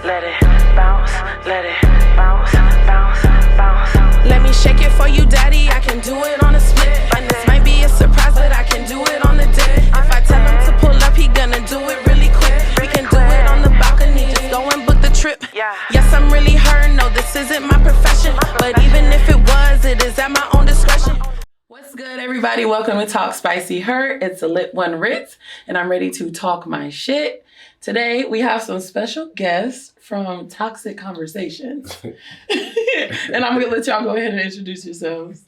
let it bounce, let it bounce, bounce, bounce. Let me shake it for you, daddy, I can do it on a split. And this might be a surprise, but I can do it on the dip. If I tell him to pull up, he gonna do it really quick. We can do it on the balcony, just go and book the trip. Yes, I'm really her, no, this isn't my profession. But even if it was, it is at my own discretion. What's good, everybody? Welcome to TalkSpicyHER. It's a lit one, Ritzy, and I'm ready to talk my shit. Today, we have some special guests from Toxic Conversations. And I'm going to let y'all go ahead and introduce yourselves.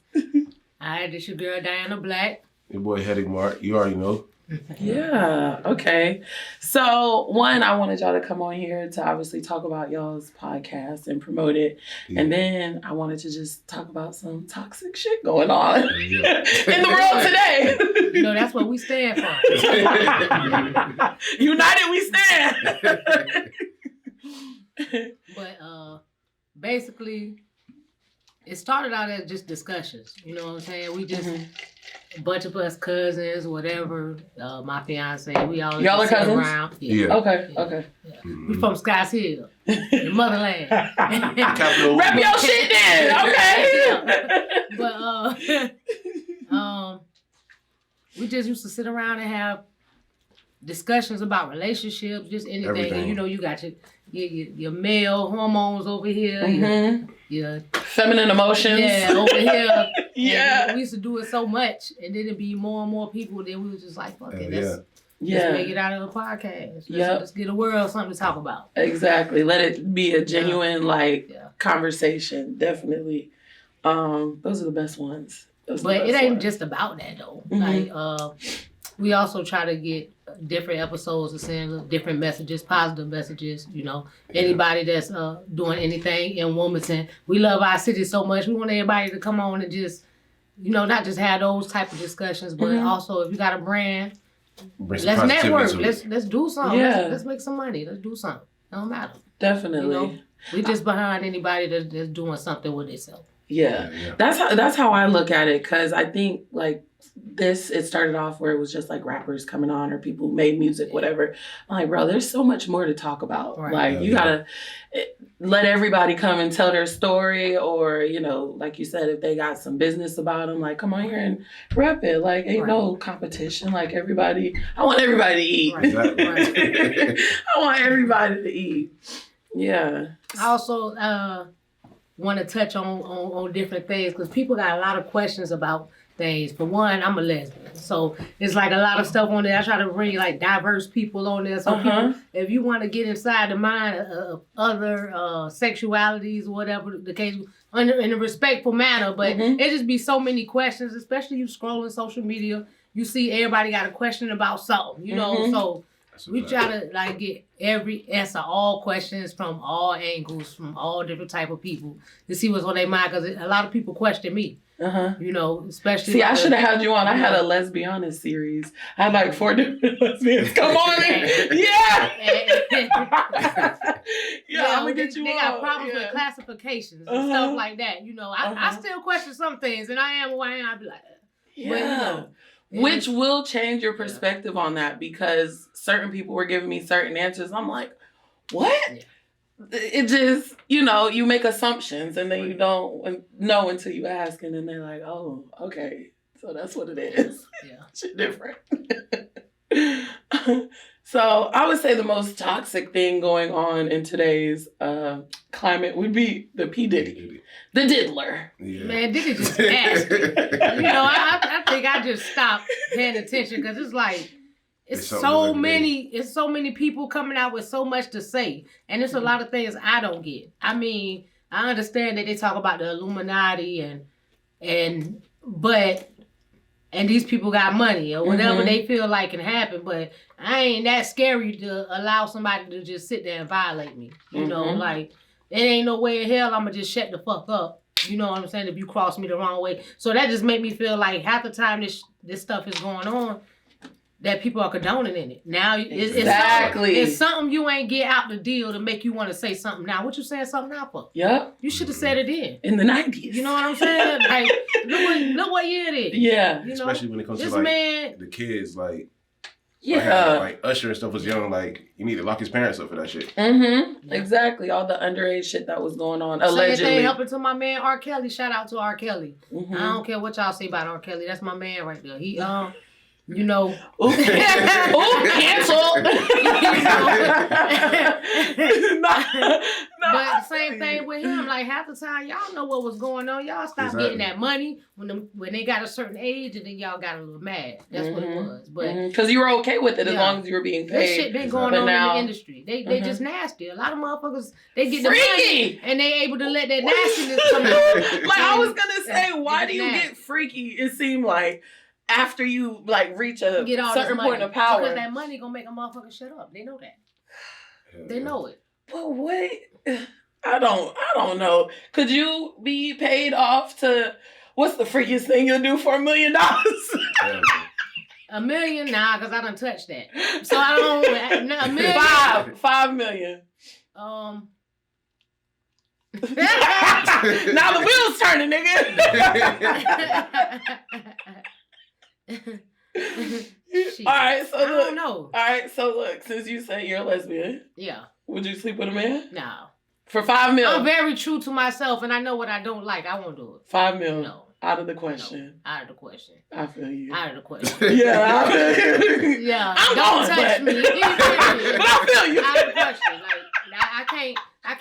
Hi, this your girl, Diana Black. Your boy, Headache Mark. You already know. Yeah, okay. So, one, I wanted y'all to come on here to obviously talk about y'all's podcast and promote it. Yeah. And then I wanted to just talk about some toxic shit going on in the world today. You know, that's what we stand for. United we stand. But basically, it started out as just discussions. You know what I'm saying? We just... A bunch of us cousins, whatever. My fiance, we all y'all are cousins around. Yeah. Okay. Yeah. We from Scotts Hill, the motherland. Rep your shit then, okay? But we just used to sit around and have discussions about relationships, just anything. Everything. And you know, you got your male hormones over here, your feminine emotions. Yeah, over here. Yeah. And we used to do it so much, and then it'd be more and more people. Then we was just like, fuck it, let's make it out of a podcast. Let's get the world something to talk about. Exactly. Let it be a genuine conversation. Definitely. Those are the best ones. But it ain't just about that though. Like we also try to get different episodes and send different messages, positive messages, you know. Anybody that's doing anything in Wilmington. We love our city so much. We want everybody to come on and just, you know, not just have those type of discussions, but also if you got a brand, let's network. Let's do something. Yeah. Let's make some money. Let's do something. It don't matter. Definitely. You know? We just behind anybody that's doing something with itself. Yeah. That's how I look at it, because I think like it started off where it was just like rappers coming on or people who made music, whatever. I'm like, bro, there's so much more to talk about. Right. Like you gotta let everybody come and tell their story, or, you know, like you said, if they got some business about them, like come on here and rep it. Like ain't no competition. Like I want everybody to eat. Right. Exactly. I want everybody to eat. Yeah. I also want to touch on different things, because people got a lot of questions about things. For one, I'm a lesbian, so it's like a lot of stuff on there. I try to bring like diverse people on there. So people, if you want to get inside the mind of other sexualities or whatever the case, in a respectful manner, but it just be so many questions, especially you scrolling social media, you see everybody got a question about something, you know, so we try to like get answer all questions from all angles, from all different type of people to see what's on their mind, because a lot of people question me. You know, especially. See, I should have had you on. I had a lesbianist series. I had like 4 different lesbians. Come on in. I'm gonna get you on. They got problems with classifications and stuff like that. You know, I still question some things, and I am who I am. I be like, but, you know, which will change your perspective on that, because certain people were giving me certain answers. I'm like, what? Yeah. It just, you know, you make assumptions and then you don't know until you ask, and then they're like, oh, okay, so that's what it is. Yeah. Shit different. So I would say the most toxic thing going on in today's climate would be the P. Diddy. The diddler. Yeah. Man, Diddy just nasty. You know, I think I just stopped paying attention, because it's like, it's so many people coming out with so much to say. And it's a lot of things I don't get. I mean, I understand that they talk about the Illuminati and these people got money or whatever they feel like can happen, but I ain't that scary to allow somebody to just sit there and violate me. You know, like, it ain't no way in hell I'm gonna just shut the fuck up. You know what I'm saying? If you cross me the wrong way. So that just made me feel like half the time this stuff is going on, that people are condoning in it. Now, it's something you ain't get out the deal to make you want to say something now. What you saying something now for? Yep. You should have said it in the 90s. You know what I'm saying? Like, look what year it is. Yeah. You know? Especially when it comes to like the kids, like Yeah. Like Usher and stuff was young. Like you need to lock his parents up for that shit. Mm-hmm. Exactly. All the underage shit that was going on. Allegedly. Same thing happened to my man R. Kelly. Shout out to R. Kelly. Mm-hmm. I don't care what y'all say about R. Kelly. That's my man right there. He you know. Ooh, canceled. But the same thing with him. Like half the time, y'all know what was going on. Y'all stopped getting that money when they got a certain age, and then y'all got a little mad. That's what it was. But because you were okay with it as long as you were being paid. This shit been going on in the industry. They just nasty. A lot of motherfuckers they get the freaky money and they able to let that nastiness come out. Like I was gonna say, why do you get freaky? It seemed like. After you like reach a certain point of power, because that money gonna make a motherfucker shut up. They know that. They know it. But wait, I don't know. Could you be paid off to? What's the freakiest thing you'll do for $1 million? $1 million? Nah, because I done touched that. So I don't. $1 million. $5 million. Now the wheels turning, nigga. Alright, so I don't know. Alright, so look, since you say you're a lesbian, yeah, would you sleep with a man? No. For $5 million? I'm very true to myself, and I know what I don't like. I won't do it. $5 million? No. Out of the question. No. Out of the question. I feel you. Out of the question. Yeah, I feel you. Yeah. I'm don't going, touch me. But I feel you. Out of the question. Like I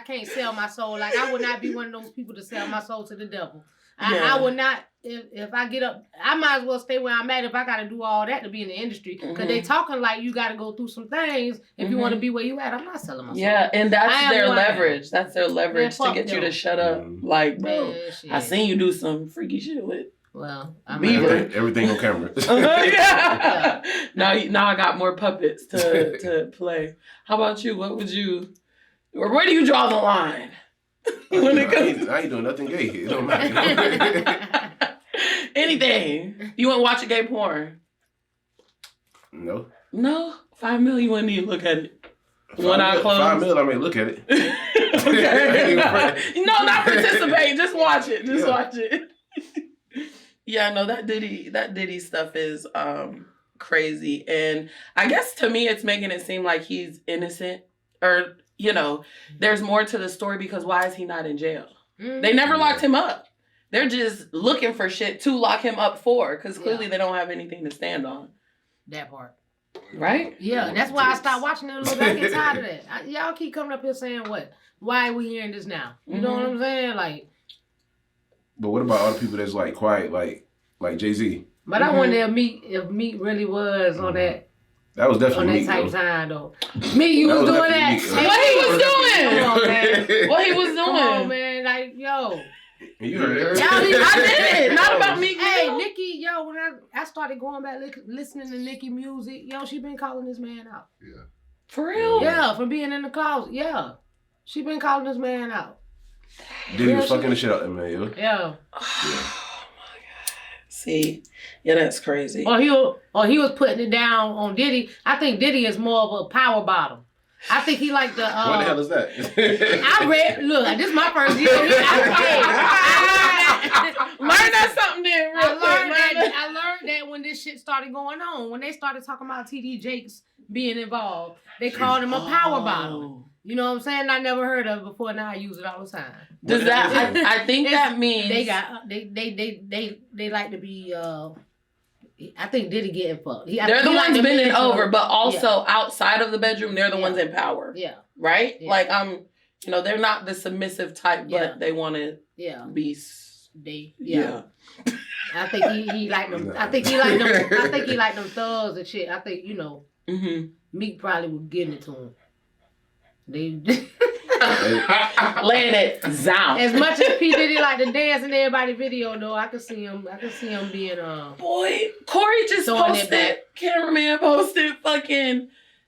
can't sell my soul. Like I would not be one of those people to sell my soul to the devil. I would not. If I get up, I might as well stay where I'm at if I got to do all that to be in the industry. Because they talking like you got to go through some things if you want to be where you at. I'm not selling myself. Yeah, and that's their leverage. That's their leverage to get you to shut up. Like, bro, I seen you do some freaky shit with. Well, everything on camera. Yeah. Now I got more puppets to play. How about you? What would you, or where do you draw the line? When it comes, I ain't doing nothing gay here. It don't matter. Anything. You want to watch a gay porn? No. No? $5 million, you wouldn't even look at it. One eye closed. $5 million, I may look at it. Okay. No, not participate. Just watch it. Just watch it. Yeah, no, that Diddy stuff is crazy. And I guess to me it's making it seem like he's innocent. Or, you know, there's more to the story because why is he not in jail? Mm-hmm. They never locked him up. They're just looking for shit to lock him up for because clearly they don't have anything to stand on. That part. Right? Yeah, that's why I stopped watching it a little bit. I get tired of that. Y'all keep coming up here saying what? Why are we hearing this now? You know what I'm saying? Like. But what about all the people that's like quiet, like Jay-Z? But I wonder if Meek really was on that. That was definitely on that type of time though. Meek, you was doing that. What he was doing? Come on, man. What he was doing? Come on, man. Like, yo. You heard it. I did it. Not about Meek. Hey, Nicki, yo, when I started going back listening to Nicki music, yo, she been calling this man out. Yeah. For real? Yeah, from being in the closet. Yeah. She been calling this man out. Diddy was fucking the shit out of that man, yo. Yeah. See, yeah, that's crazy. Or he was putting it down on Diddy. I think Diddy is more of a power bottom. I think he like the. What the hell is that? I read. Look, this is my first year. Learn that something then. I learned that when this shit started going on, when they started talking about TD Jakes being involved, they called him a power bottom. You know what I'm saying? I never heard of it before. Now I use it all the time. Does that? I think that means they like to be. I think Diddy getting fucked. They're the ones bending over, but also outside of the bedroom, they're the ones in power. Yeah. Right? Yeah. Like they're not the submissive type, but they want to be. Yeah. I think he like them. I think he like them. I think he like them thugs and shit. I think Meek probably was getting it to him. Laying it down. As much as P Diddy like to dance in everybody's video, though, I could see him being Boy, Corey just posted. Cameraman posted fucking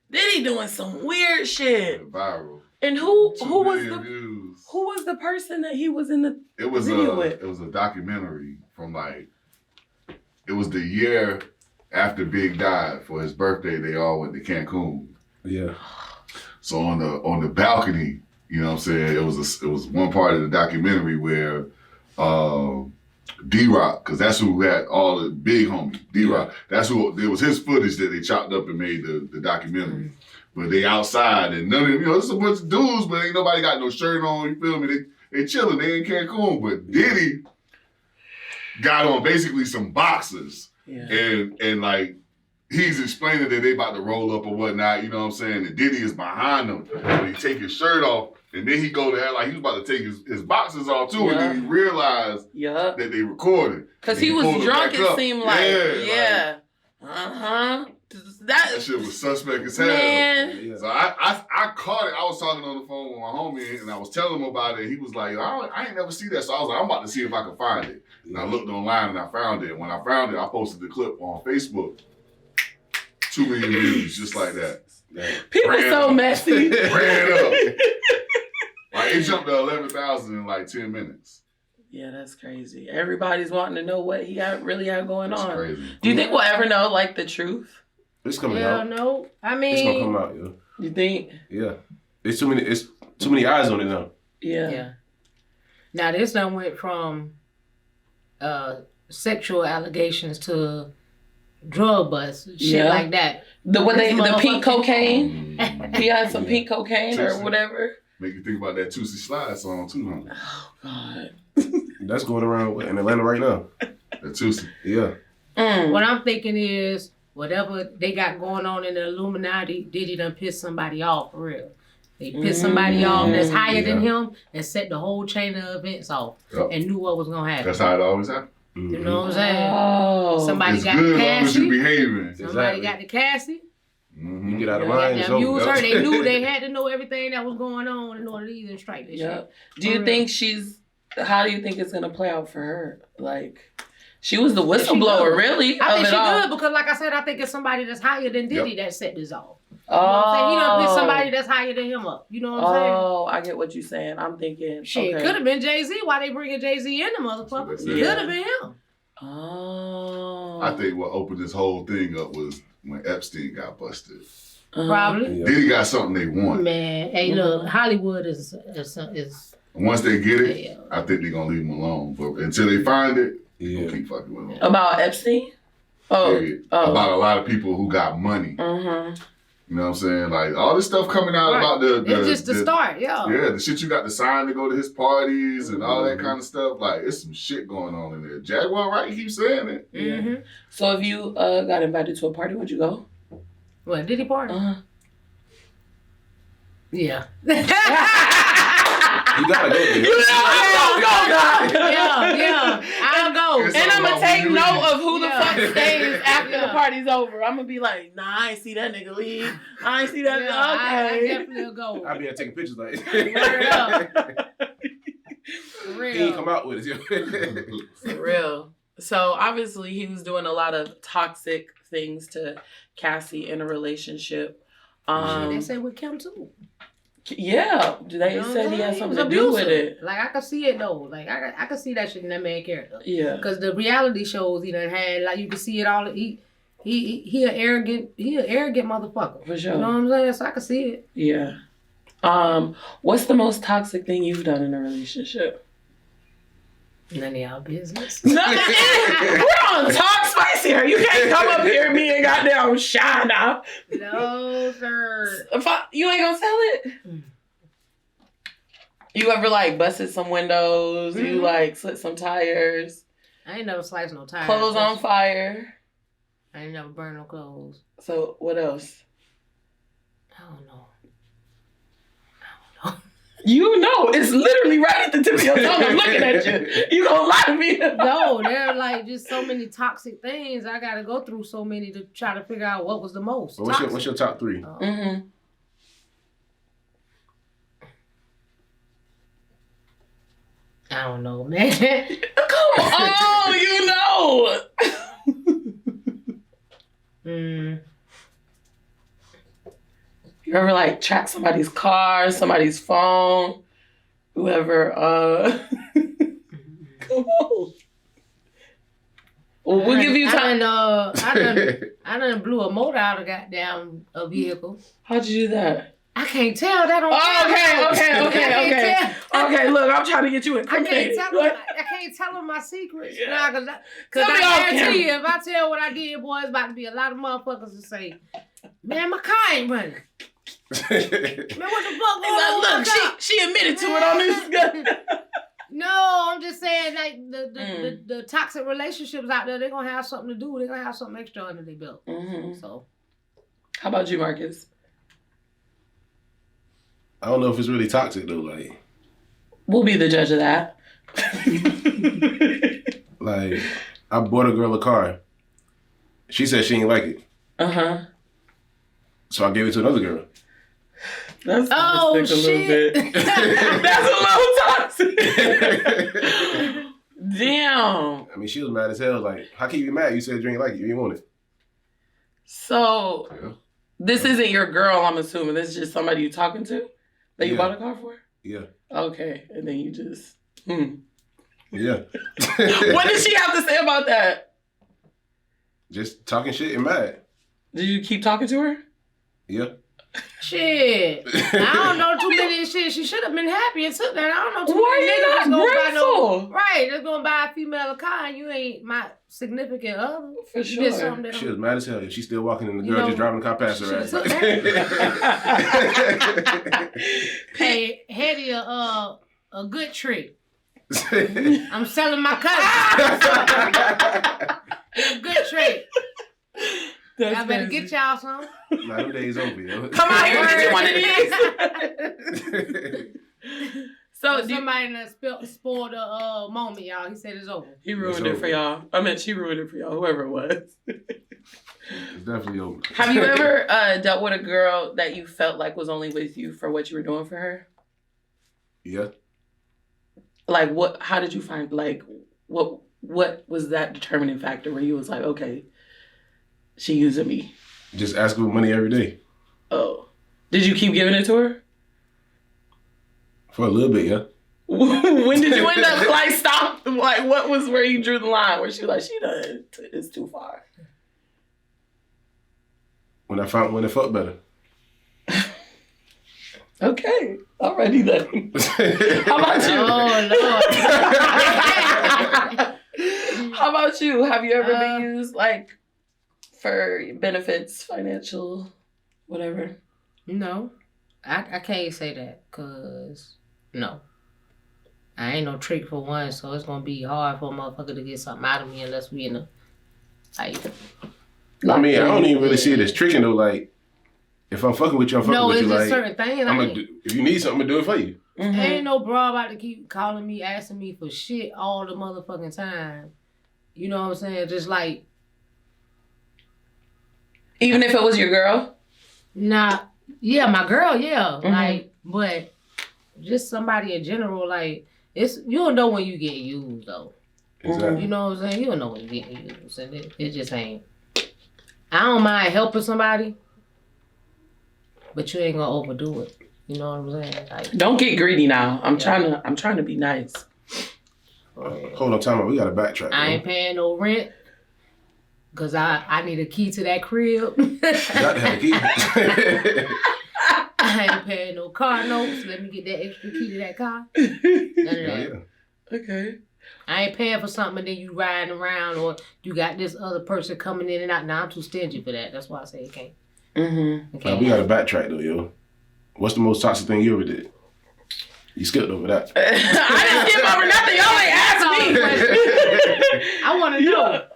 Diddy doing some weird shit. Viral. And who was the person that he was in the video with? It was a documentary from it was the year after Big died. For his birthday, they all went to Cancun. Yeah. So on the balcony, you know what I'm saying, it was one part of the documentary where D-Rock, because that's who had all the big homies. D-Rock, that's who, it was his footage that they chopped up and made the documentary. But they outside and none of them, there's a bunch of dudes, but ain't nobody got no shirt on, you feel me? They chilling, they in Cancun. But Diddy got on basically some boxers. Yeah. And like, he's explaining that they about to roll up or whatnot, you know what I'm saying? And Diddy is behind them. But he take his shirt off, and then he go to act like he was about to take his boxers off too, and then he realized that they recorded. Because he was drunk, it seemed like. That shit was suspect as hell. Man. So I caught it. I was talking on the phone with my homie, and I was telling him about it. And he was like, I ain't never see that. So I was like, I'm about to see if I can find it. And I looked online and I found it. When I found it, I posted the clip on Facebook. 2 million views, just like that. People so messy. Ran up. Like, it jumped to 11,000 in like 10 minutes. Yeah, that's crazy. Everybody's wanting to know what he really had going That's on. Crazy. Do you think we'll ever know, like, the truth? It's coming out. No. I mean, it's gonna come out, yo. You think? Yeah. It's too many eyes on it now. Yeah. Now this done went from sexual allegations to drug busts, shit like that. The pink cocaine. He had some pink cocaine or whatever. Make you think about that Tootsie Slide song too, huh? Oh God. That's going around in Atlanta right now. That Tootsie. Yeah. What I'm thinking is, whatever they got going on in the Illuminati, Diddy done pissed somebody off for real. They pissed somebody off that's higher than him and set the whole chain of events off and knew what was gonna happen. That's how it always happens. You know what I'm saying? Oh. Somebody it's got good the as long as you Cassie. behaving. Somebody got the Cassie. You get out of line. Them used her. They knew they had to know everything that was going on in order to even strike this shit. Do you think how do you think it's gonna play out for her? Like, she was the whistleblower, really. I think she good because, like I said, I think it's somebody that's higher than Diddy that set this off. You know what I'm saying? He done pissed somebody that's higher than him up. You know what I'm saying? Oh, I get what you're saying. I'm thinking, shit, could have been Jay-Z. Why they bringing Jay-Z in the motherfucker? It could have been him. Oh. I think what opened this whole thing up was when Epstein got busted. Probably. Diddy got something they want. Man, hey, look, Hollywood is once they get it, I think they're gonna leave him alone. But until they find it, they're gonna keep fucking with him. About Epstein? About a lot of people who got money. You know what I'm saying? Like, all this stuff coming out about it's just the start, Yeah, the shit you got to sign to go to his parties and all that kind of stuff. Like, it's some shit going on in there. Jaguar, right? He keeps saying it. So if you got invited to a party, would you go? What, Diddy party? Yeah. You gotta go. Yeah. I'll go. And I'm gonna take note of who the fuck stays after the party's over. I'm gonna be like, nah, I ain't see that nigga leave. I ain't see that nigga. I definitely will go. I'll be there taking pictures like Real. He ain't come out with it. For real. So obviously he was doing a lot of toxic things to Cassie in a relationship. They say with Kim too. Yeah, they said he had something to do with it. Like, I could see it though. Like, I could see that shit in that man character. Yeah. Because the reality shows he done had, like, you can see it all. He an arrogant motherfucker. For sure. You know what I'm saying? So I could see it. Yeah. What's the most toxic thing you've done in a relationship? None of y'all business. We're on TalkSpicyHER. You can't come up here and be a goddamn shy now. No, sir. You ain't gonna sell it? You ever, like, busted some windows? You, like, slit some tires? I ain't never sliced no tires. Clothes on fire? I ain't never burned no clothes. So, what else? I don't know. You know, it's literally right at the tip of your tongue. I'm looking at you. You gonna lie to me? No, there are like just so many toxic things. I gotta go through so many to try to figure out what was the most. What's your top three? I don't know, man. Come on, you know. You ever, like, track somebody's car, somebody's phone, whoever, come on. Well, we'll give you time. I done blew a motor out of a vehicle. How'd you do that? I can't tell. That don't Okay, look, I'm trying to get you incriminated. I can't tell them my secrets. Yeah. Nah, cause I guarantee you, if I tell what I did, boy, it's about to be a lot of motherfuckers to say, man, my car ain't running. Man, what the fuck going on? Look, she admitted to it on this. No, I'm just saying, like, the toxic relationships out there, they're going to have something to do. They're going to have something extra under their belt. Mm-hmm. So. How about you, Marcus? I don't know if it's really toxic, though. Like, we'll be the judge of that. Like, I bought a girl a car. She said she didn't like it. Uh-huh. So I gave it to another girl. That's toxic a little bit. That's a little toxic. Damn. I mean, she was mad as hell. Like, how can you be mad? You said you ain't like it. You didn't want it. So, this isn't your girl, I'm assuming. This is just somebody you're talking to that you bought a car for? Yeah. Okay. And then you just, Yeah. What did she have to say about that? Just talking shit and mad. Did you keep talking to her? Yeah. Shit. I don't know too many shit. She should have been happy and took that. I don't know too Why many you niggas not gonna grateful? Right, they're gonna buy a female a car and you ain't my significant other. For You sure. did something that She was mad as hell. She's still walking and the You girl know, just driving the car past her ass. Hey, Hetty, a good trick. I'm selling my cousin. It's a good trick. I better get y'all some. Nah, them days over, yo. Come out here and get you one of these. So somebody that spoiled the moment, y'all. He said it's over. He ruined it for y'all. I mean, she ruined it for y'all, whoever it was. It's definitely over. Have you ever dealt with a girl that you felt like was only with you for what you were doing for her? Yeah. Like, what? How did you find, like, what was that determining factor where you was like, okay, she using me? Just ask her for money every day. Oh. Did you keep giving it to her? For a little bit, yeah. When did you end up, like, stop? Like, what was where you drew the line? Where she like, it's too far. When I found one that felt better. Okay. Alrighty then. How about you? Oh, Lord. How about you? Have you ever been used, like, for benefits, financial, whatever? No. I can't say that because, no. I ain't no trick for one, so it's going to be hard for a motherfucker to get something out of me unless we in a, like... I mean, I don't even really see it as tricking, though. Like, if I'm fucking with you, I'm fucking with you. No, it's like, a certain thing. I'm gonna do, if you need something, I'm going to do it for you. Mm-hmm. Ain't no bra about to keep calling me, asking me for shit all the motherfucking time. You know what I'm saying? Just like... Even if it was your girl? Nah, yeah, my girl, yeah. Mm-hmm. Like, but just somebody in general, like, it's, you don't know when you get used, though. Exactly. You know what I'm saying? You don't know when you get used. And it just ain't. I don't mind helping somebody, but you ain't gonna overdo it. You know what I'm saying? Like, don't get greedy now. I'm trying to be nice. Hold on, time out. We got to backtrack. I ain't paying no rent. Cause I need a key to that crib. You got to have a key. I ain't paying no car notes. Let me get that extra key to that car. None of that. Yeah. Okay. I ain't paying for something and then you riding around or you got this other person coming in and out. Nah, I'm too stingy for that. That's why I say it can't. Mm-hmm. Okay. We got to backtrack though, yo. What's the most toxic thing you ever did? You skipped over that. I didn't skip over nothing. Y'all ain't asked me. I want to know.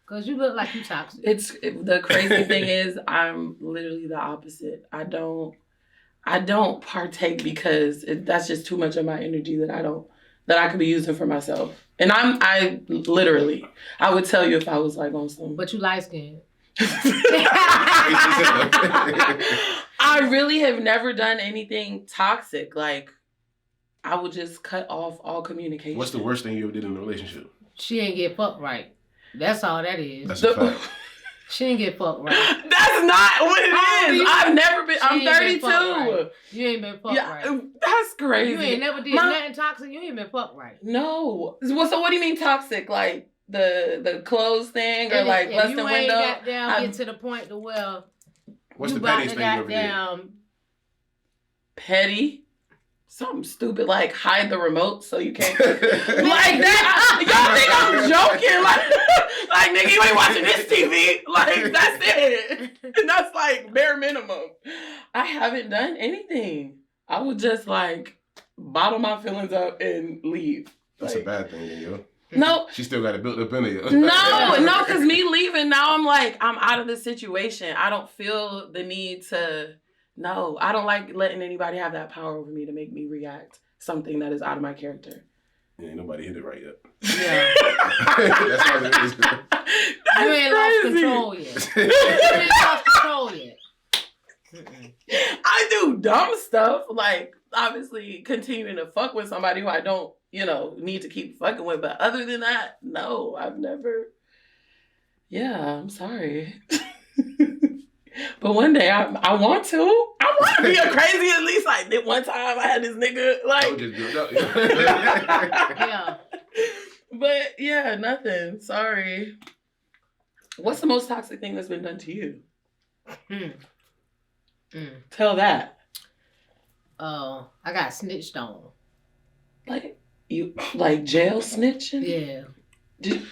Cause you look like you toxic. The crazy thing is, I'm literally the opposite. I don't partake because that's just too much of my energy that I could be using for myself. And I literally, I would tell you if I was like on some. But you light skinned. I really have never done anything toxic. Like, I would just cut off all communication. What's the worst thing you ever did in a relationship? She ain't get fucked right. That's all that is. That's a fact. She ain't get fucked right. That's not what it is. I've never been. I'm 32. Right. You ain't been fucked right. That's crazy. You ain't never did nothing toxic. You ain't been fucked right. No. Well, so what do you mean toxic? Like the clothes thing or like busting window? You ain't got down get to the point to where What's you the about pettiest to thing you ever did? goddamn petty. Something stupid like hide the remote so you can't like that. Y'all think I'm joking? Like nigga, you ain't watching this TV. Like that's it. And that's like bare minimum. I haven't done anything. I would just like bottle my feelings up and leave. That's like, a bad thing, yo. No. She still got it built up in it. No, because me leaving now, I'm like, I'm out of the situation. I don't feel the need to. No, I don't like letting anybody have that power over me to make me react something that is out of my character. Yeah, ain't nobody hit it right yet. Yeah. That's how it is. You ain't lost control yet. You ain't lost control yet. I do dumb stuff, like obviously continuing to fuck with somebody who I don't, need to keep fucking with. But other than that, no, I've never. Yeah, I'm sorry. But one day I want to. I want to be a crazy at least. Like one time I had this nigga like. Just built up. Yeah. But yeah, nothing. Sorry. What's the most toxic thing that's been done to you? Tell that. Oh, I got snitched on. Like you, like jail snitching? Yeah. Did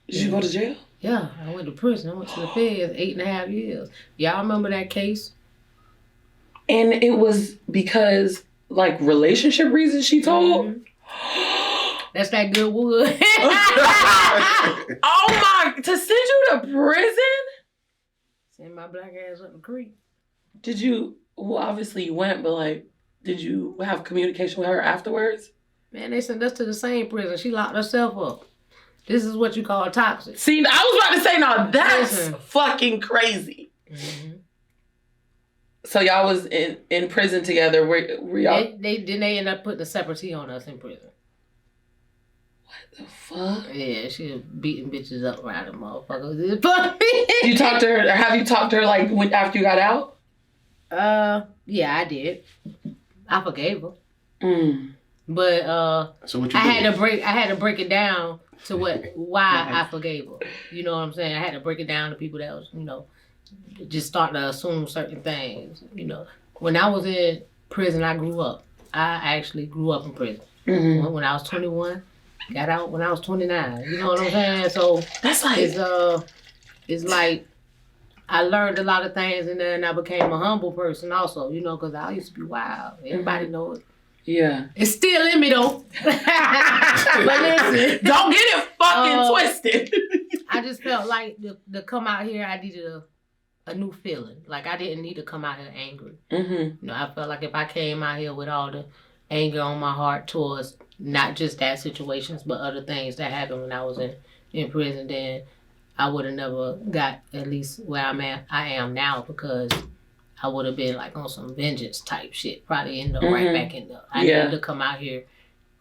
you go to jail? Yeah, I went to prison. I went to the feds 8.5 years. Y'all remember that case? And it was because, like, relationship reasons she told? Mm-hmm. That's that good wood. Oh my, to send you to prison? Send my black ass up the creek. Did you, well, obviously you went, but, like, did you have communication with her afterwards? Man, they sent us to the same prison. She locked herself up. This is what you call toxic. See, I was about to say, now that's Listen. fucking crazy. Mm-hmm. So y'all was in prison together. Were y'all? They ended up putting a separate T on us in prison. What the fuck? Yeah, she was beating bitches up around the motherfuckers. You talked to her, or have you talked to her like after you got out? Yeah, I did. I forgave her. But So what you I had to break it down to why I forgave her. You know what I'm saying? I had to break it down to people that was, just starting to assume certain things. When I was in prison, I grew up. I actually grew up in prison. Mm-hmm. When I was 21, got out when I was 29. You know what I'm saying? So that's like it's like I learned a lot of things, and then I became a humble person also. Because I used to be wild. Everybody know it. Yeah. It's still in me though. But listen, don't get it fucking twisted. I just felt like to come out here, I needed a new feeling. Like I didn't need to come out here angry. Mm-hmm. I felt like if I came out here with all the anger on my heart towards not just that situations, but other things that happened when I was in prison, then I would have never got at least where I am now, because I would have been like on some vengeance type shit. Probably end up right back in there. I needed to come out here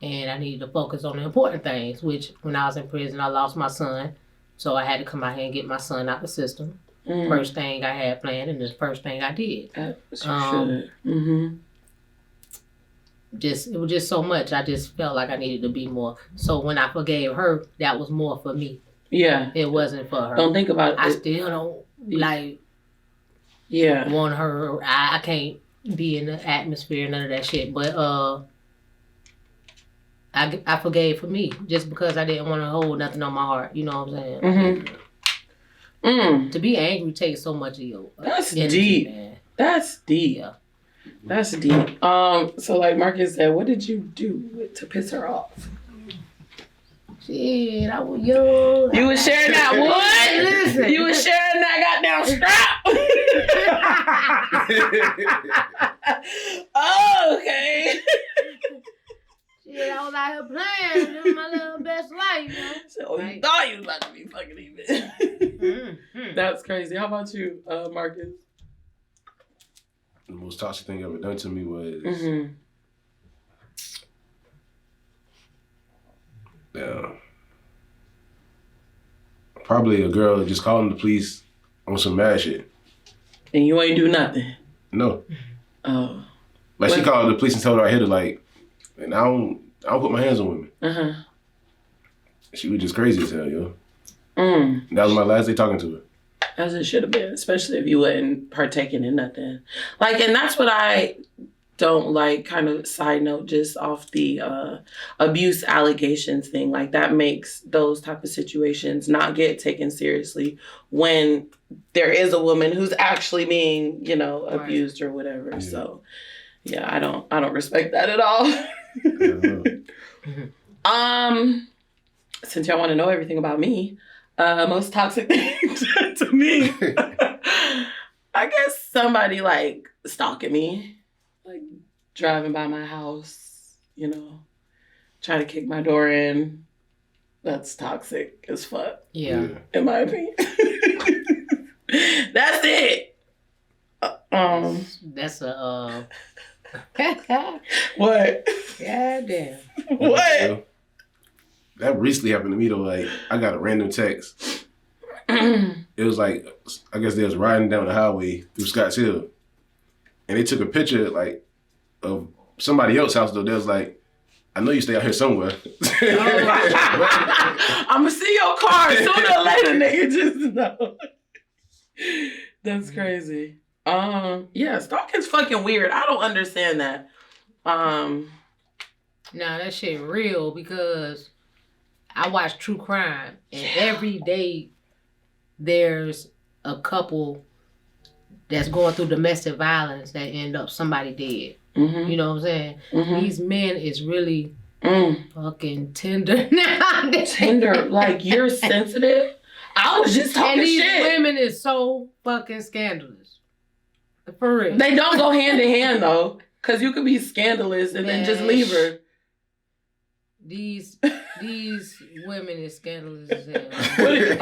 and I needed to focus on the important things, which when I was in prison, I lost my son. So I had to come out here and get my son out the system. First thing I had planned, and the first thing I did. It was just so much. I just felt like I needed to be more. So when I forgave her, that was more for me. Yeah. It wasn't for her. Don't think about it. I still don't want her. I can't be in the atmosphere, none of that shit. But I forgave for me just because I didn't want to hold nothing on my heart. You know what I'm saying? To be angry takes so much of your energy, deep. Man. That's deep. Yeah. That's deep. So like Marcus said, what did you do to piss her off? Shit, I was young. You was sharing that wood? Listen. You was sharing that goddamn strap? Oh, okay. Shit, I was out here playing, living my little best life, So you thought you was about to be fucking even. That's crazy. How about you, Marcus? The most toxic thing ever done to me was probably a girl just calling the police on some mad shit. And you ain't do nothing? No. Oh. Like she called the police and told her I hit her, like, and I don't put my hands on women. She was just crazy as hell, yo. That was my last day talking to her. As it should have been, especially if you wasn't partaking in nothing. Like, and that's what I don't like, kind of side note, just off the abuse allegations thing, like that makes those type of situations not get taken seriously when there is a woman who's actually being, you know, abused or whatever. Yeah. So yeah, I don't respect that at all. Since y'all want to know everything about me, most toxic thing to me, I guess somebody like stalking me, like driving by my house, you know, trying to kick my door in. That's toxic as fuck. Yeah. In my opinion. That's it. That's a What? Goddamn. What? That recently happened to me though. Like, I got a random text. It was like, I guess they was riding down the highway through Scotts Hill, and they took a picture like of somebody else's house though. They was like, I know you stay out here somewhere. I'm gonna see your car sooner or later, nigga. Just know. That's crazy. Yeah, stalking's fucking weird. I don't understand that. Nah, that shit real because I watch true crime and every day there's a couple that's going through domestic violence that end up somebody dead. Mm-hmm. You know what I'm saying? Mm-hmm. These men is really fucking tender now. Tender, like you're sensitive. I was just talking and these shit. Women is so fucking scandalous. For real. They don't go hand in hand though, because you could be scandalous and then just leave her. These women is scandalous as hell.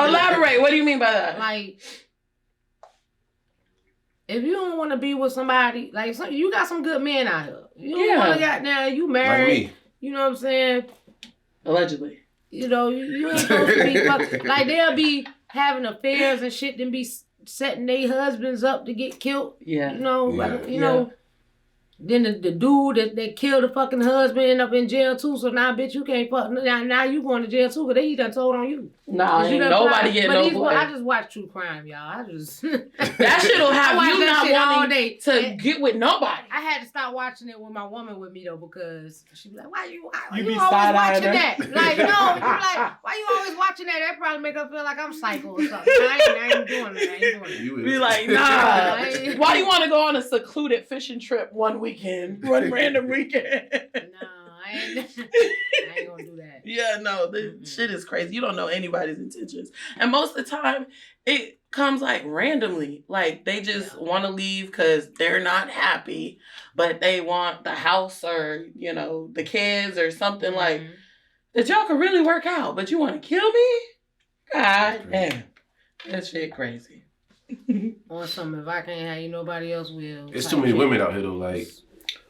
Elaborate. What do you mean by that? Like, if you don't want to be with somebody, like you got some good men out here. You don't want to get now. You married. Like me. You know what I'm saying? Allegedly. You know, you ain't supposed to be like they'll be having affairs and shit, then be setting their husbands up to get killed. Yeah. You know, like, you know. Then the dude that killed the fucking husband end up in jail too. So now, bitch, you can't fuck. Now you going to jail too because he done told on you. Nah, ain't nobody getting no boy. I just watch true crime, y'all. I just that shit'll have you not wanting to get with nobody. I had to stop watching it with my woman with me though because she be like, "Why you always watching that?" Like, no, you like, "Why you always watching that?" That probably make her feel like I'm psycho or something. I ain't doing it. I ain't doing it. You be like, nah. Why you want to go on a secluded fishing trip one random weekend? No, I ain't gonna do that. Yeah, no, this shit is crazy. You don't know anybody's intentions. And most of the time, it comes like randomly. Like they just want to leave because they're not happy, but they want the house or, you know, the kids or something like that y'all can really work out, but you want to kill me? God damn. That shit crazy. Or something, if I can't have you, nobody else will. It's too many women out here though, like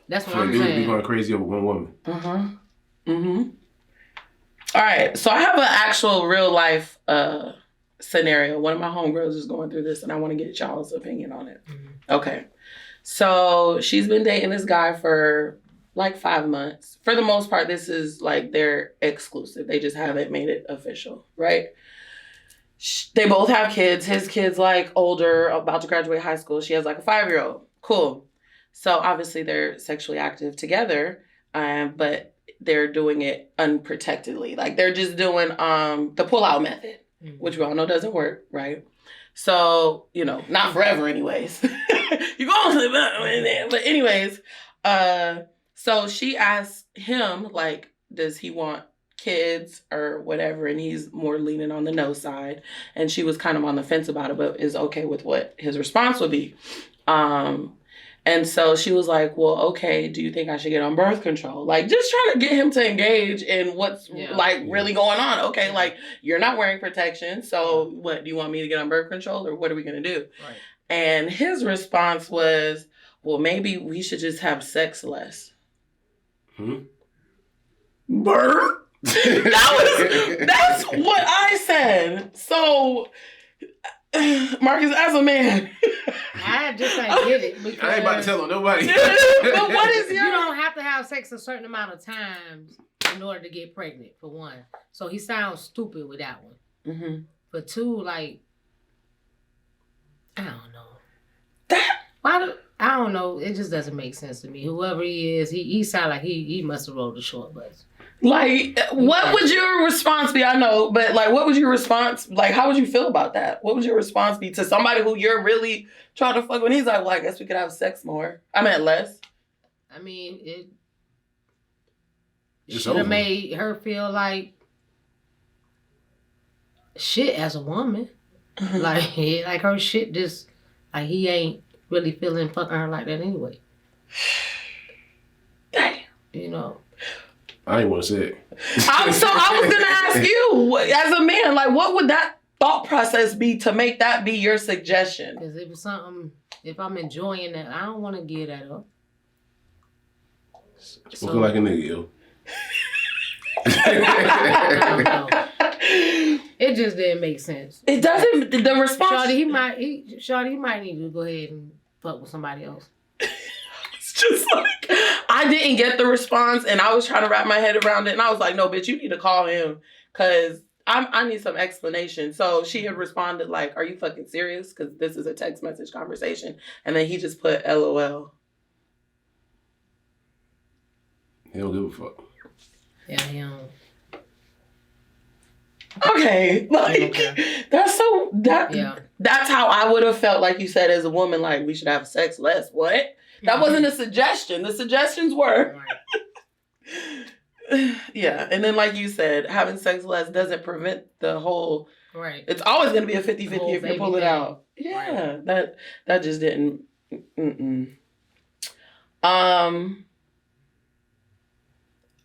that's what I'm saying. Be going crazy over one woman. All right, so I have an actual real life scenario. One of my homegirls is going through this and I want to get y'all's opinion on it. Okay. So she's been dating this guy for like 5 months. For the most part, this is like they're exclusive. They just haven't made it official, right? They both have kids. His kid's like older, about to graduate high school. She has like a 5-year-old. Cool. So obviously they're sexually active together, but they're doing it unprotectedly. Like they're just doing the pull-out method, which we all know doesn't work, right? So, you know, not forever anyways. You're going to live in there. But anyways, so she asked him, like, does he want kids or whatever, and he's more leaning on the no side, and she was kind of on the fence about it, but is okay with what his response would be. And so she was like, well, okay, do you think I should get on birth control? Like, just trying to get him to engage in what's really going on. Okay, like, you're not wearing protection, so what, do you want me to get on birth control, or what are we gonna do? Right. And his response was, well, maybe we should just have sex less. Birth? That's what I said. So, Marcus, as a man, I just ain't get it. Because I ain't about to tell on nobody. But what is you don't have to have sex a certain amount of times in order to get pregnant, for one. So he sounds stupid with that one. For two, like, I don't know. I don't know. It just doesn't make sense to me. Whoever he is, he sound like he must have rode the short bus. Like, what would your response be? I know, but like, what would your response, like, how would you feel about that? What would your response be to somebody who you're really trying to fuck with? He's like, well, I guess we could have sex more. I meant less. I mean, it It's should have over. made her feel like shit as a woman. like her shit just, like he ain't really feeling fucking her like that anyway. Damn. You know. I ain't want to say it. I was gonna ask you, as a man, like, what would that thought process be to make that be your suggestion? Because if it's something, if I'm enjoying that, I don't want to give that up. Spoken like a nigga, yo. I don't know. It just didn't make sense. It doesn't. The response. Shawty, he might need to go ahead and fuck with somebody else. It's just like, I didn't get the response, and I was trying to wrap my head around it, and I was like, no, bitch, you need to call him, because I need some explanation. So she had responded like, are you fucking serious? Because this is a text message conversation. And then he just put LOL. He don't give a fuck. Yeah, he don't. Okay, like, that's how I would have felt, like you said, as a woman, like, we should have sex less. What? That wasn't a suggestion. The suggestions were. Yeah, and then like you said, having sex less doesn't prevent the whole. Right. It's always going to be a 50-50 if you pull it thing. out. Yeah, Right. that just didn't.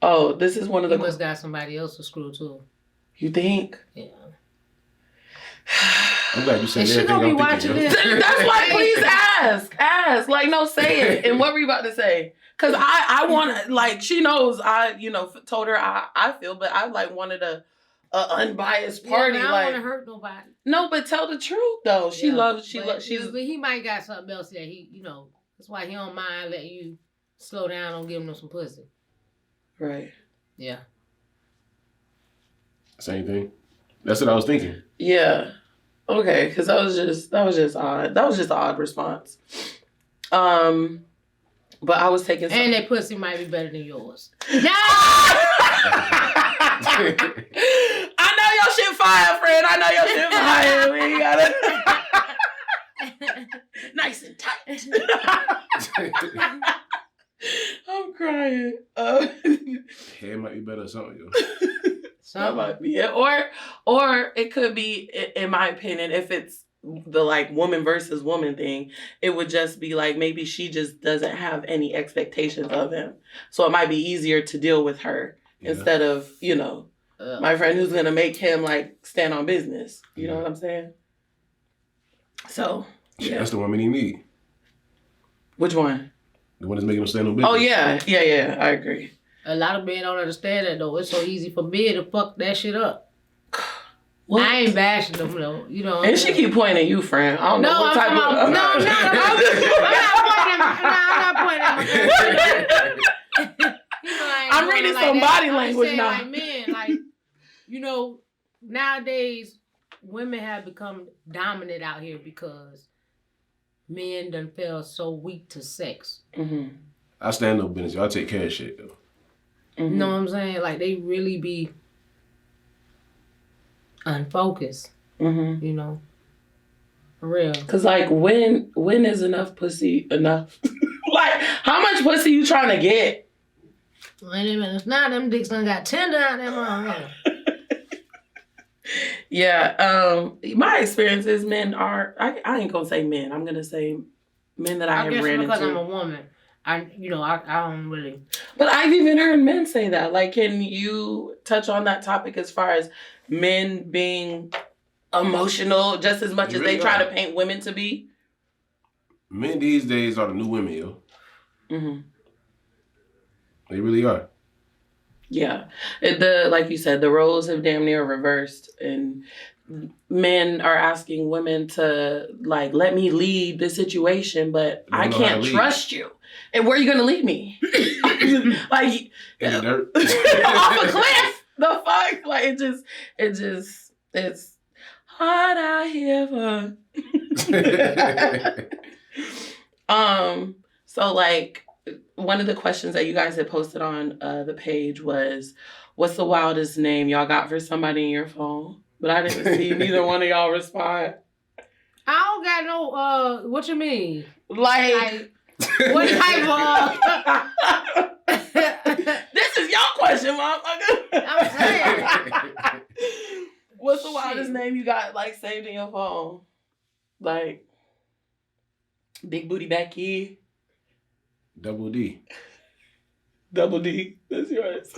Oh, this is one of He the. must got somebody else to screw too. You think? Yeah. I'm glad you said Is she everything gonna be I'm watching thinking, yo. this? That's why, please ask. Like, no, say it. And what were you about to say? Because I want, like, she knows I, told her I feel, but I, like, wanted a unbiased party. Yeah, I don't like, want to hurt nobody. no, but tell the truth, though. She loves, but he might got something else that he, that's why he don't mind letting you slow down on giving him some pussy. Right. Yeah. Same thing. That's what I was thinking. Yeah. Okay, because that was just odd. That was just an odd response. But I was taking some... And that pussy might be better than yours. I know your shit fire, friend. I know your shit fire. We gotta... Nice and tight. I'm crying. Head might be better or something, yo. That might be it. Or it could be, in my opinion, if it's the like woman versus woman thing, it would just be like maybe she just doesn't have any expectations of him. So it might be easier to deal with her instead of, my friend who's gonna make him like stand on business. You know what I'm saying? So Shit, that's the woman he need. Which one? The one that's making him stand on business. Oh yeah. I agree. A lot of men don't understand that though. It's so easy for men to fuck that shit up. What? I ain't bashing them though. And she keep pointing at you, friend. I don't know what type of... I'm not pointing at I'm reading some body language now. Like men, nowadays women have become dominant out here because men done feel so weak to sex. Mm-hmm. I stand no business. Y'all take care of shit though. Mm-hmm. You know what I'm saying? Like they really be unfocused. Mm-hmm. For real. Cause like when is enough pussy enough? Like how much pussy you trying to get? Wait a minute, it's not them dicks done got tender out there, motherfucker. Yeah, my experience is men are, I ain't gonna say men, I'm gonna say men that I have ran because into. I'm a woman. I don't really. But I've even heard men say that. Like, can you touch on that topic as far as men being emotional just as much as they try to paint women to be? Men these days are the new women, yo. Mm-hmm. They really are. Yeah. Like you said, the roles have damn near reversed, and men are asking women to, like, let me lead the situation, but I can't trust you. And where are you going to lead me? Like, in the dirt. Off a cliff. The fuck? Like, it's hard out here for... So like one of the questions that you guys had posted on the page was, what's the wildest name y'all got for somebody in your phone? But I didn't see neither one of y'all respond. I don't got no, what you mean? Like what type of... This is your question, motherfucker. I'm saying. What's the wildest name you got like saved in your phone? Like Big Booty Becky. Double D. Double D. That's yours.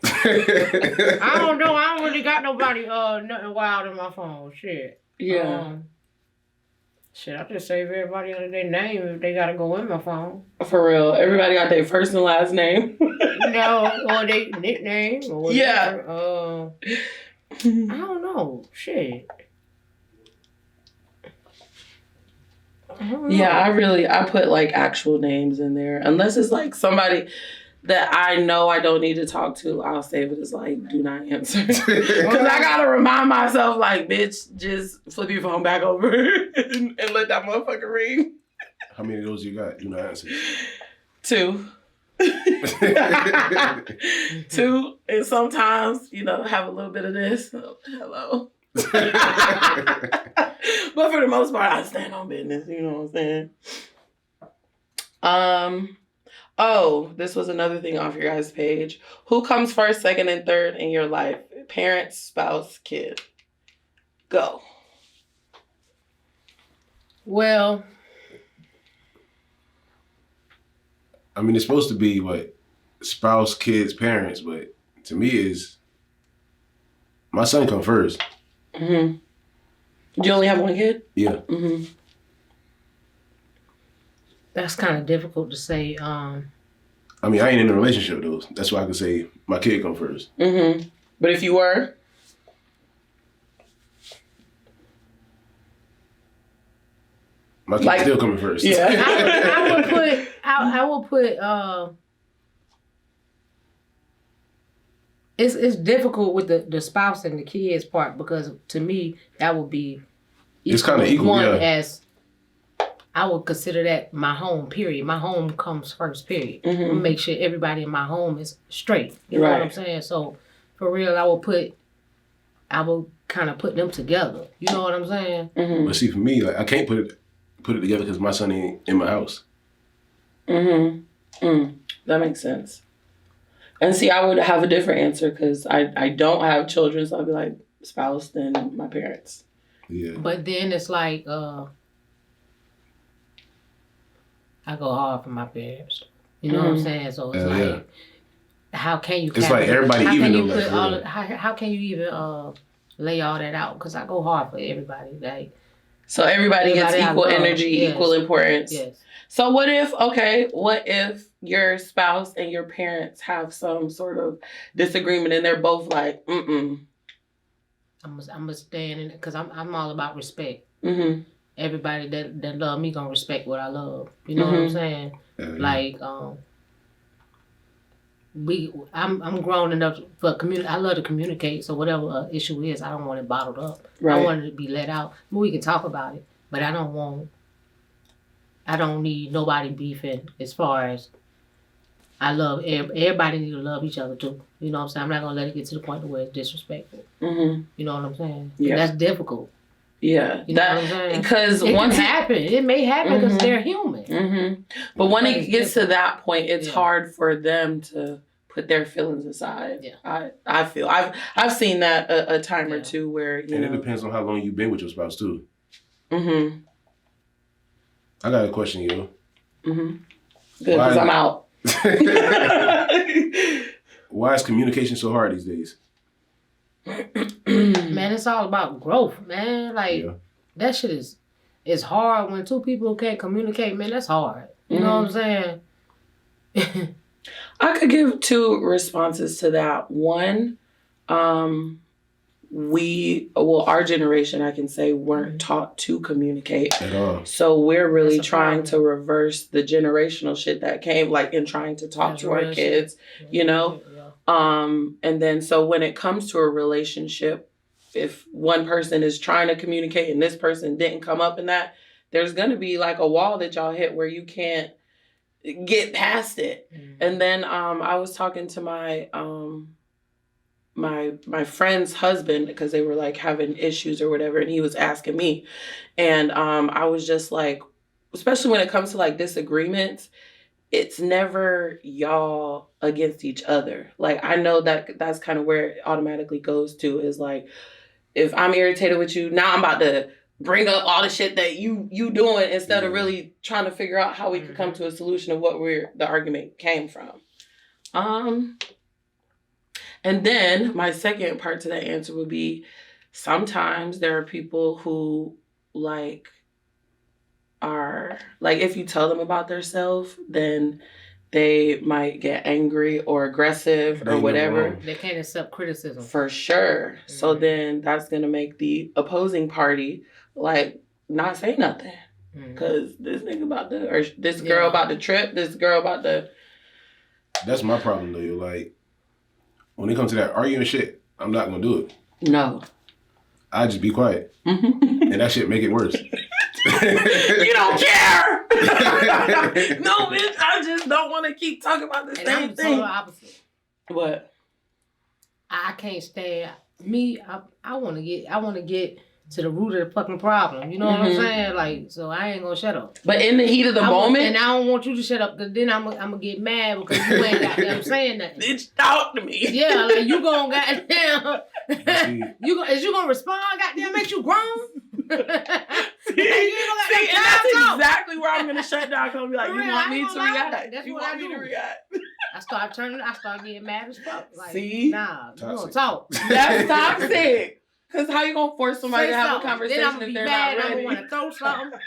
I don't know. I don't really got nobody nothing wild in my phone. Shit. Yeah. Shit, I just save everybody under their name if they gotta go in my phone. For real. Everybody got their first and last name. No, or their nickname or whatever. Yeah. I don't know. Shit. Yeah, I put like actual names in there. Unless it's like somebody that I know I don't need to talk to, I'll save it as like do not answer. Because I gotta remind myself like, bitch, just flip your phone back over and let that motherfucker ring. How many of those you got? Do not answer. 2. 2, and sometimes, have a little bit of this. Hello. But for the most part, I stand on business. You know what I'm saying? Oh, this was another thing off your guys' page. Who comes first, second, and third in your life? Parents, spouse, kid. Go. Well, I mean, it's supposed to be what spouse, kids, parents, but to me is my son come first. Mm-hmm. Do you only have one kid? Yeah. Mm-hmm. that's kind of difficult to say. I mean, I ain't in a relationship though. That's why I can say my kid come first. Mm-hmm. But if you were? My kid's still coming first. Yeah. I will put it's difficult with the spouse and the kids part because to me that would be it's kind of equal, as I would consider that my home, period. My home comes first, period. Mm-hmm. Make sure everybody in my home is straight. You know Right. what I'm saying? So for real, I will kind of put them together. You know what I'm saying? Mm-hmm. But see, for me, like I can't put it together because my son ain't in my house. Mm-hmm. That makes sense. And see, I would have a different answer because I don't have children, so I'd be like spouse then my parents. Yeah. But then it's like I go hard for my parents. You know what I'm saying? So it's like, how can you? It's like everybody even though like how can you even lay all that out? Because I go hard for everybody. Like so everybody gets equal energy, yes. equal importance. Yes. So what if your spouse and your parents have some sort of disagreement and they're both like, I'm gonna stand in it because I'm all about respect. Mm-hmm. Everybody that love me gonna respect what I love. You know what I'm saying? Like I'm grown enough for I love to communicate. So whatever issue is, I don't want it bottled up. Right. I want it to be let out. We can talk about it, but I don't need nobody beefing as far as I love everybody need to love each other too. You know what I'm saying? I'm not gonna let it get to the point where it's disrespectful. Mm-hmm. You know what I'm saying? Yeah. That's difficult. Yeah. You know what I'm saying? Because it once can happen. It may happen because they're human. Mm-hmm. But when it gets to that point, it's hard for them to put their feelings aside. Yeah. I feel I've seen that a time or two where you know. it depends on how long you've been with your spouse too. Mm-hmm. I got a question, yo. Mm-hmm. Good, because I'm out. Why is communication so hard these days? Man, it's all about growth, man. Like that shit is hard when two people can't communicate, man. That's hard. You know what I'm saying? I could give 2 responses to that. One, our generation, I can say, weren't taught to communicate at all. So we're really trying to reverse the generational shit that came, like in trying to talk to our kids, you know? And then so when it comes to a relationship, if one person is trying to communicate and this person didn't come up in that, there's gonna be like a wall that y'all hit where you can't get past it. And then I was talking to my my friend's husband because they were like having issues or whatever, and he was asking me, and I was just like, especially when it comes to like disagreements, it's never y'all against each other. Like, I know that that's kind of where it automatically goes to, is like, if I'm irritated with you, now I'm about to bring up all the shit that you doing instead of really trying to figure out how we could come to a solution of what the argument came from. And then my second part to that answer would be, sometimes there are people who like are like, if you tell them about themselves, then they might get angry or aggressive or whatever. They can't accept criticism. For sure. Mm-hmm. So then that's going to make the opposing party like not say nothing. Because this nigga about to, or this girl about to trip, this girl about to. That's my problem though. You're like, when it comes to that arguing shit, I'm not going to do it. No. I just be quiet. And that shit make it worse. You don't care. No, bitch. I just don't want to keep talking about the same thing. Total opposite. What? I can't stand me. I want to get to the root of the fucking problem. You know what I'm saying? Like, so I ain't gonna shut up. But in the heat of the moment, and I don't want you to shut up, because then I'm gonna get mad because you ain't goddamn saying nothing. Bitch, talk to me. Yeah, like you gonna goddamn. Is you gonna respond? Goddamn, make you grown. See, and that's exactly where I'm gonna shut down. Cause I'm like, you want me to react? That's you what want I me do. to react? I start getting mad as fuck. Like, see, nah, you gonna talk. That's toxic. Cause how you gonna force somebody to have a conversation then I'm if they're mad, not ready? I'm gonna throw something.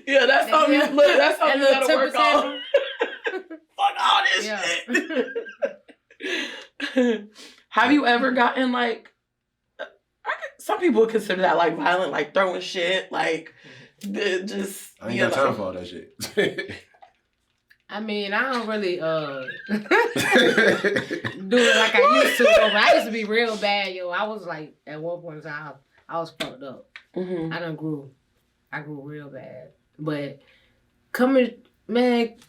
Yeah, that's something. Look, that's something you gotta work on. Fuck all this shit. Have you ever gotten like? Some people consider that like violent, like throwing shit, like just. I ain't got time for all that shit. I mean, I don't really do it like I used to. But I used to be real bad, yo. I was like, at one point in time, I was fucked up. I grew real bad. But coming back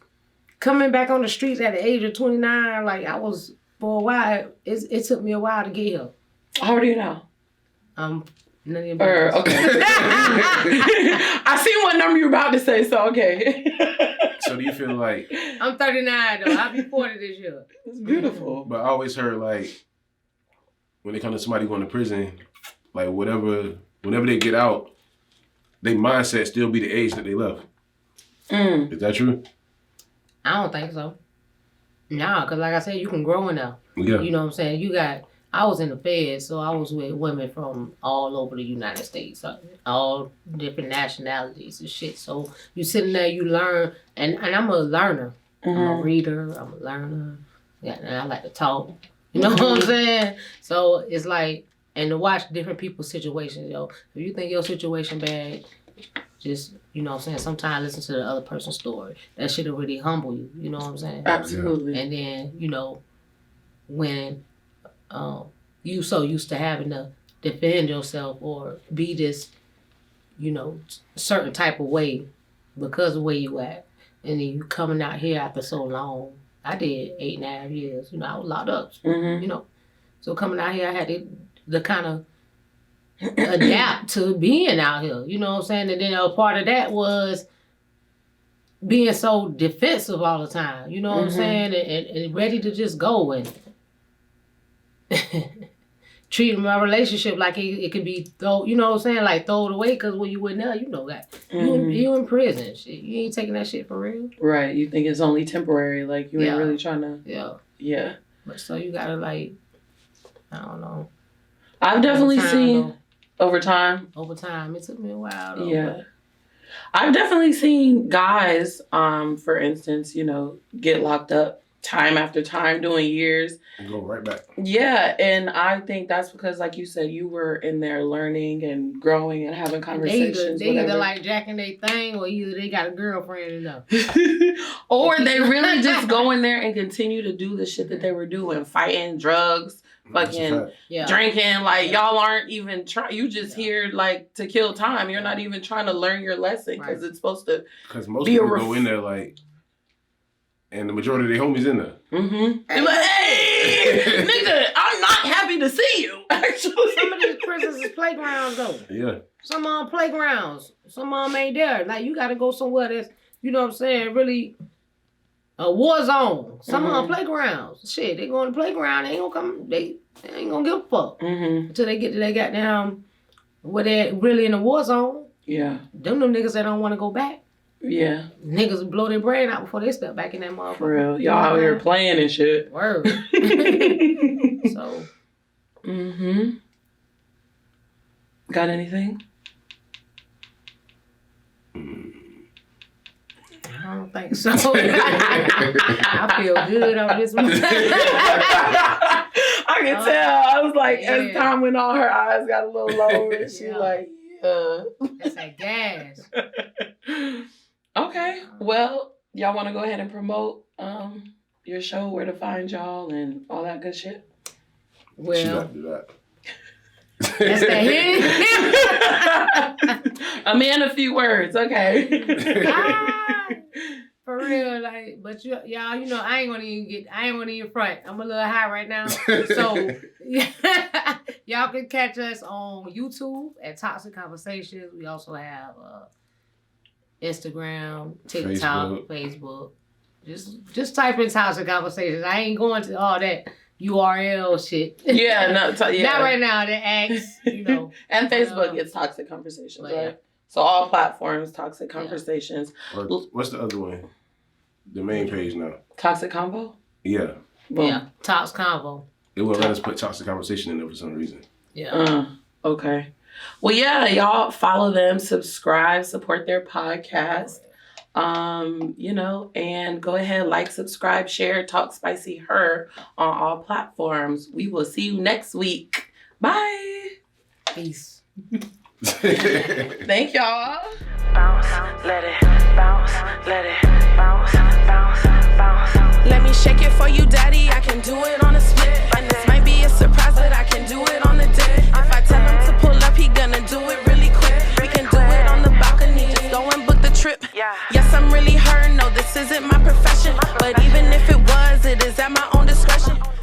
on the streets at the age of 29, like I was for a while. It took me a while to get here. How old are you now? None of your okay. I see what number you're about to say, so okay. So do you feel like... I'm 39 though. I'll be 40 this year. It's beautiful. But I always heard like, when it comes to somebody going to prison, like whenever they get out, their mindset still be the age that they left. Is that true? I don't think so. Nah, because like I said, you can grow in there. Yeah. You know what I'm saying? I was in the Fed, so I was with women from all over the United States, all different nationalities and shit. So you sitting there, you learn, and I'm a learner. I'm a reader, I'm a learner. Yeah, and I like to talk. You know what I'm saying? So it's like, and to watch different people's situations, yo. If you think your situation bad, just, you know what I'm saying, sometimes listen to the other person's story. That shit'll really humble you, you know what I'm saying? Absolutely. And then, you know, when you so used to having to defend yourself or be this, you know, certain type of way because of where you at, and then you coming out here after so long. I did 8.5 years. You know, I was locked up. You know, so coming out here, I had to kind of adapt to being out here. You know what I'm saying? And then a part of that was being so defensive all the time. You know what I'm saying? And ready to just go and treating my relationship like it could be you know what I'm saying, like throw it away, because when you went there, you know that you in prison. Shit, you ain't taking that shit for real. Right. You think it's only temporary, like you ain't really trying to. Yeah. But so you gotta like, I don't know. I've definitely seen over time. It took me a while though. Yeah. But I've definitely seen guys, for instance, you know, get locked up time after time, doing years. And go right back. Yeah, and I think that's because, like you said, you were in there learning and growing and having conversations. They either like jacking their thing, or either they got a girlfriend enough. Or they really just go in there and continue to do the shit that they were doing, fighting, drugs, fucking drinking. Like, y'all aren't even trying. You just here, like, to kill time. You're not even trying to learn your lesson because it's supposed to Because most people go in there, like, and the majority of their homies in there. Mm-hmm. They're like, hey, nigga, I'm not happy to see you, actually. Some of these prisons is playgrounds, though. Yeah. Some of them playgrounds. Some of them ain't there. Like, you got to go somewhere that's, you know what I'm saying, really a war zone. Some of them playgrounds. Shit, they go on the playground, they ain't gonna come, they ain't gonna give a fuck. Until they get to that goddamn, where they're really in a war zone. Yeah. Them niggas that don't want to go back. Yeah. Niggas blow their brain out before they step back in that motherfucker. For real. Y'all out here playing and shit. Word. So. Got anything? I don't think so. I feel good on this one. I can tell. I was like, as time went on, her eyes got a little lower. And she like, That's that gas. Okay. Well, y'all want to go ahead and promote your show, where to find y'all, and all that good shit? Well, she not do that. That's that hit. A man, a few words. Okay. For real, like, but y'all, you know, I ain't gonna even front. I'm a little high right now. So y'all can catch us on YouTube at Toxic Conversations. We also have Instagram, TikTok, Facebook. Just type in Toxic Conversations. I ain't going to all that URL shit. Yeah, not right now. The X, you know. And Facebook, it's Toxic Conversations, right? Yeah. So all platforms, Toxic Conversations. Or what's the other one? The main page now. Toxic Convo? Yeah. Boom. Yeah, Tox Convo. It won't let us put Toxic Conversation in there for some reason. Yeah. Okay. Well, yeah, y'all follow them, subscribe, support their podcast. You know, and go ahead, like, subscribe, share, TalkSpicyHER on all platforms. We will see you next week. Bye. Peace. Thank y'all. Bounce, let it bounce, let it bounce, bounce, bounce. Let me shake it for you, daddy. I can do it on a split. And this might be a surprise, but I can do it on the day. If I tell him to pull up, he gonna do it really quick. We can do it on the balcony, just go and book the trip. Yes, I'm really her. No, this isn't my profession. But even if it was, it is at my own discretion.